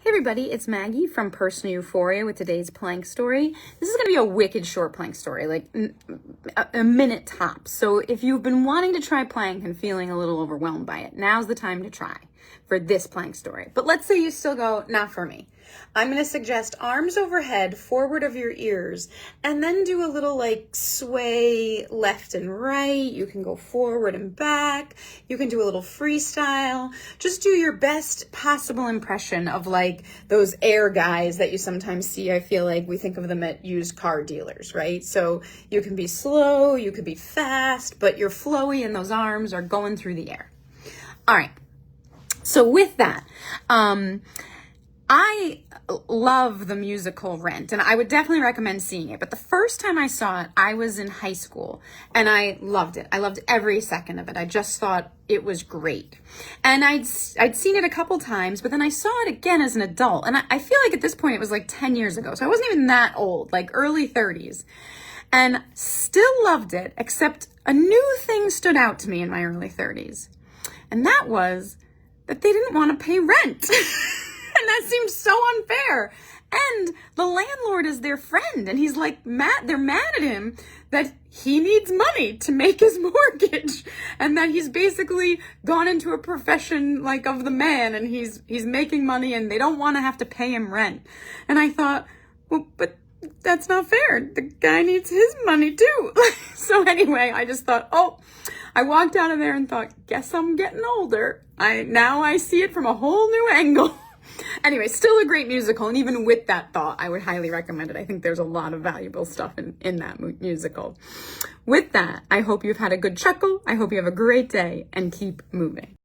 Hey everybody, it's Maggie from Personal Euphoria with today's plank story. This is going to be a wicked short plank story, like a minute tops. So if you've been wanting to try plank and feeling a little overwhelmed by it, now's the time to try for this plank story. But let's say you still go, not for me. I'm going to suggest arms overhead, forward of your ears, and then do a little like sway left and right. You can go forward and back. You can do a little freestyle. Just do your best possible impression of like those air guys that you sometimes see. I feel like we think of them at used car dealers, right? So you can be slow, you could be fast, but you're flowy and those arms are going through the air. All right. So with that, I love the musical Rent, and I would definitely recommend seeing it. But the first time I saw it, I was in high school, and I loved it. I loved every second of it. I just thought it was great. And I'd seen it a couple times, but then I saw it again as an adult. And I feel like at this point, it was like 10 years ago. So I wasn't even that old, like early 30s. And still loved it, except a new thing stood out to me in my early 30s. And that was that they didn't want to pay rent. And that seems so unfair. And the landlord is their friend. And he's like they're mad at him that he needs money to make his mortgage. And that he's basically gone into a profession like of the man. And he's making money and they don't want to have to pay him rent. And I thought, well, but that's not fair. The guy needs his money too. So anyway, I just thought, I walked out of there and thought, guess I'm getting older. Now I see it from a whole new angle. Anyway, still a great musical, and even with that thought, I would highly recommend it. I think there's a lot of valuable stuff in that musical. With that, I hope you've had a good chuckle. I hope you have a great day, and keep moving.